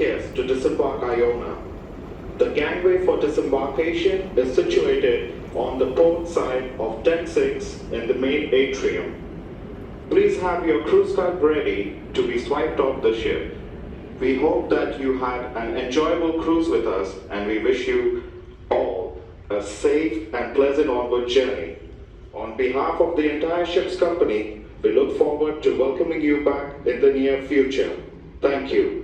guests to disembark Iona. The gangway for disembarkation is situated on the port side of Deck 6 in the main atrium. Please have your cruise card ready to be swiped off the ship. We hope that you had an enjoyable cruise with us, and we wish you all a safe and pleasant onward journey. On behalf of the entire ship's company, we look forward to welcoming you back in the near future. Thank you.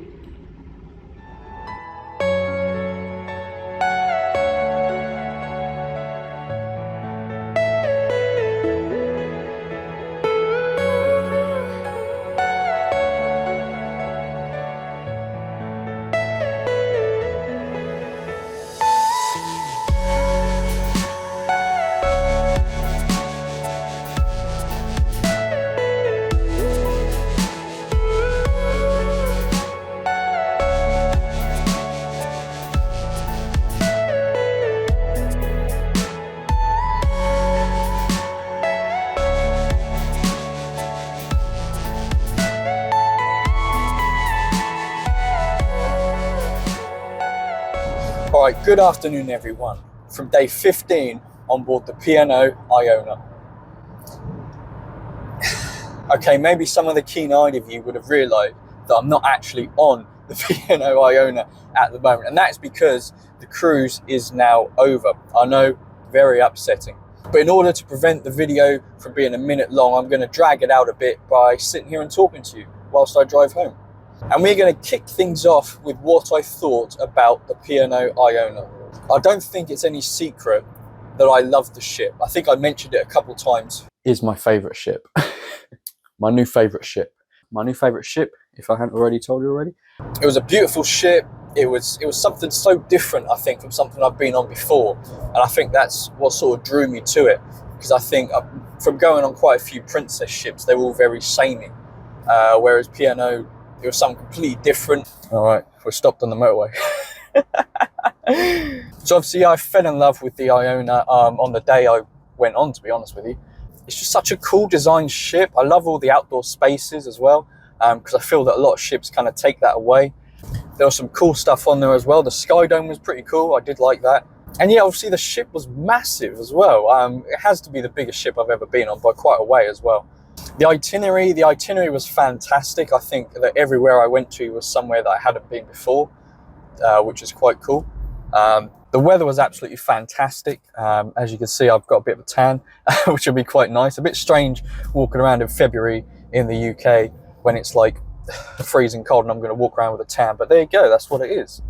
Alright, good afternoon everyone. From day 15 on board the P&O Iona. Okay, maybe some of the keen-eyed of you would have realised that I'm not actually on the P&O Iona at the moment, and that's because the cruise is now over. I know, very upsetting. But in order to prevent the video from being a minute long, I'm going to drag it out a bit by sitting here and talking to you whilst I drive home. And we're going to kick things off with what I thought about the P&O Iona. I don't think it's any secret that I love the ship. I think I mentioned it a couple of times. Is my favourite ship. My new favourite ship. My new favourite ship, if I hadn't already told you already. It was a beautiful ship. It was something so different, I think, from something I've been on before. And I think that's what sort of drew me to it. Because I think from going on quite a few princess ships, they were all very samey. Whereas P&O, it was something completely different. All right, we're stopped on the motorway. So obviously I fell in love with the Iona on the day I went on, to be honest with you. It's just such a cool designed ship. I love all the outdoor spaces as well, because I feel that a lot of ships kind of take that away. There was some cool stuff on there as well. The Sky Dome was pretty cool. I did like that. And yeah, obviously the ship was massive as well. It has to be the biggest ship I've ever been on by quite a way as well. The itinerary was fantastic. I think that everywhere I went to was somewhere that I hadn't been before, which is quite cool. The weather was absolutely fantastic. As you can see, I've got a bit of a tan, which will be quite nice. A bit strange walking around in February in the UK when it's like freezing cold and I'm going to walk around with a tan. But there you go, that's what it is.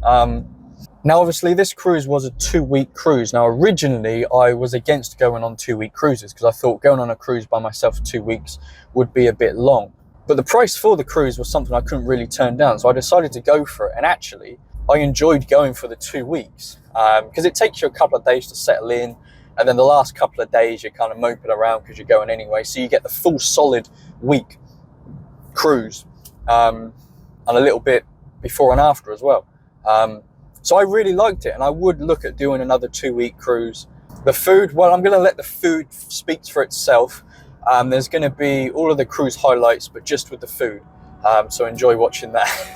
Now, obviously, this cruise was a 2-week cruise. Now, originally, I was against going on 2-week cruises because I thought going on a cruise by myself for 2 weeks would be a bit long. But the price for the cruise was something I couldn't really turn down, so I decided to go for it. And actually, I enjoyed going for the 2 weeks because it takes you a couple of days to settle in, and then the last couple of days you're kind of moping around because you're going anyway. So you get the full solid week cruise and a little bit before and after as well. So I really liked it, and I would look at doing another 2-week cruise. The food, well, I'm going to let the food speak for itself. There's going to be all of the cruise highlights, but just with the food. So enjoy watching that.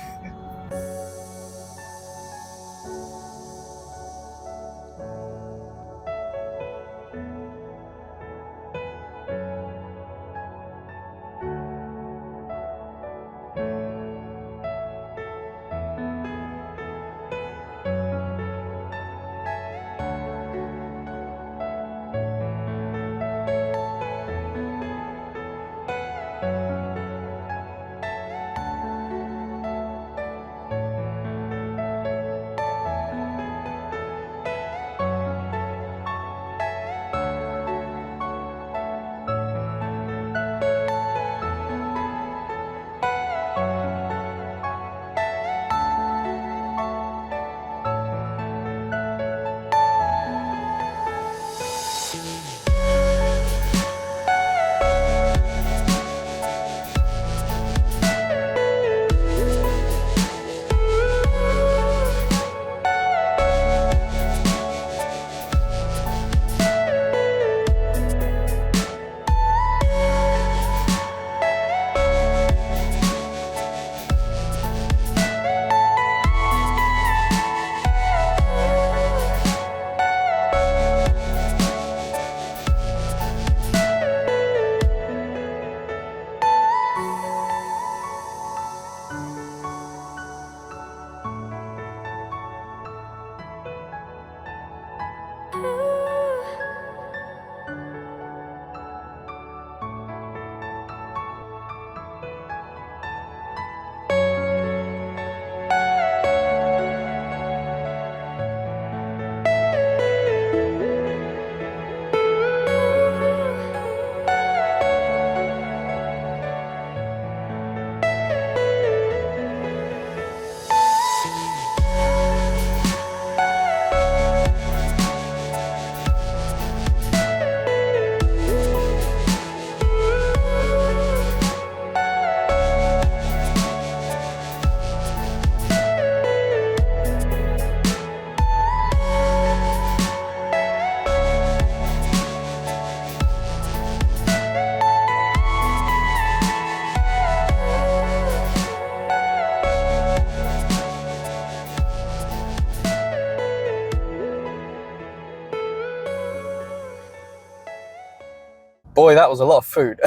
boy, that was a lot of food.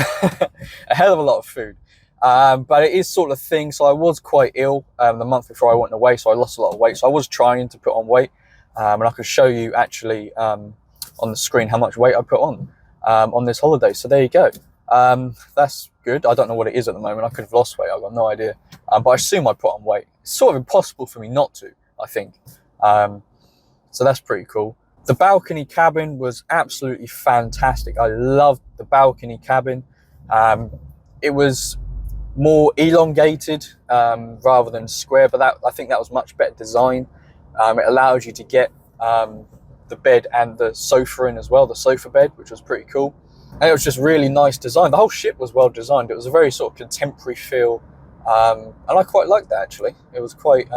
A hell of a lot of food. But it is sort of thing. So I was quite ill the month before I went away, so I lost a lot of weight. So I was trying to put on weight, and I could show you actually on the screen how much weight I put on this holiday. So there you go. That's good. I don't know what it is at the moment. I could have lost weight. I've got no idea. But I assume I put on weight. It's sort of impossible for me not to, I think. So that's pretty cool. The balcony cabin was absolutely fantastic. I loved the balcony cabin. It was more elongated rather than square, but I think that was much better design. It allows you to get the bed and the sofa in as well, the sofa bed, which was pretty cool. And it was just really nice design. The whole ship was well designed. It was a very sort of contemporary feel, and I quite liked that actually. It was quite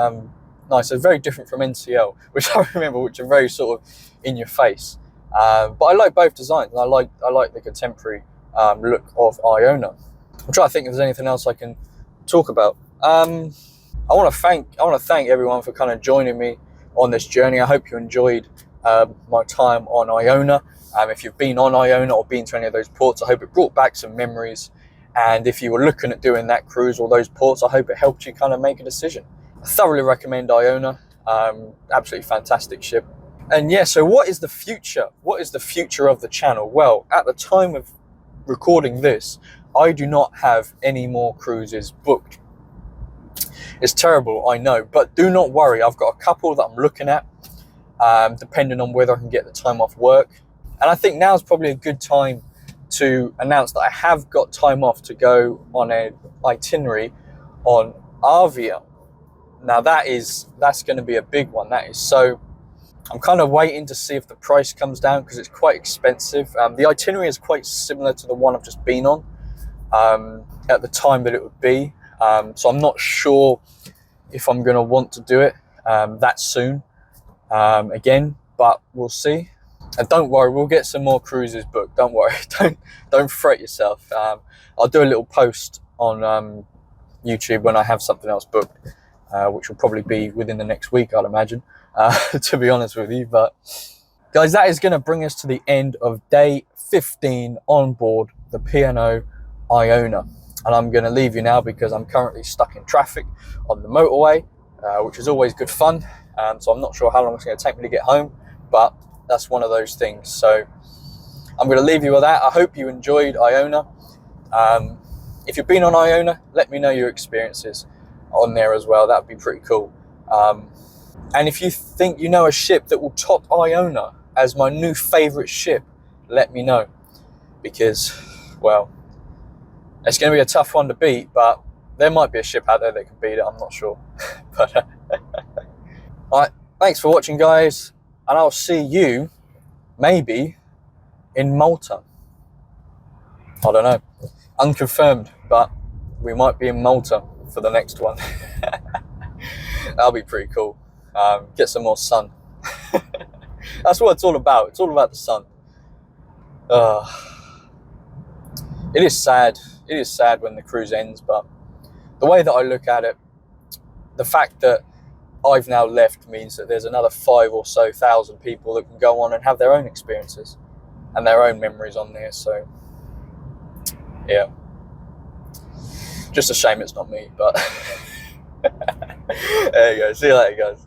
nice. It's very different from NCL, which I remember, which are very sort of in your face. But I like both designs. I like the contemporary look of Iona. I'm trying to think if there's anything else I can talk about. I want to thank everyone for kind of joining me on this journey. I hope you enjoyed my time on Iona. If you've been on Iona or been to any of those ports, I hope it brought back some memories. And if you were looking at doing that cruise or those ports, I hope it helped you kind of make a decision. I thoroughly recommend Iona. Absolutely fantastic ship. And yeah, so what is the future? What is the future of the channel? Well, at the time of recording this, I do not have any more cruises booked. It's terrible, I know, but do not worry. I've got a couple that I'm looking at, depending on whether I can get the time off work. And I think now is probably a good time to announce that I have got time off to go on an itinerary on Avia. Now that's going to be a big one. That is. So I'm kind of waiting to see if the price comes down because it's quite expensive. The itinerary is quite similar to the one I've just been on at the time that it would be. So I'm not sure if I'm going to want to do it that soon again, but we'll see. And don't worry, we'll get some more cruises booked. Don't worry, don't fret yourself. I'll do a little post on YouTube when I have something else booked, which will probably be within the next week, I'd imagine, to be honest with you. But guys, that is going to bring us to the end of day 15 on board the P&O Iona. And I'm going to leave you now because I'm currently stuck in traffic on the motorway, which is always good fun. So I'm not sure how long it's going to take me to get home, but that's one of those things. So I'm going to leave you with that. I hope you enjoyed Iona. If you've been on Iona, let me know your experiences on there as well. That would be pretty cool. And if you think you know a ship that will top Iona as my new favourite ship, let me know. Because, well, it's going to be a tough one to beat, but there might be a ship out there that can beat it. I'm not sure. But all right, thanks for watching, guys. And I'll see you, maybe, in Malta. I don't know. Unconfirmed, but we might be in Malta for the next one. That'll be pretty cool. Get some more sun. That's what it's all about. It's all about the sun. It is sad. It is sad when the cruise ends, but the way that I look at it, the fact that I've now left means that there's another 5,000 or so people that can go on and have their own experiences and their own memories on there. So yeah, just a shame it's not me, but there you go. See you later, guys.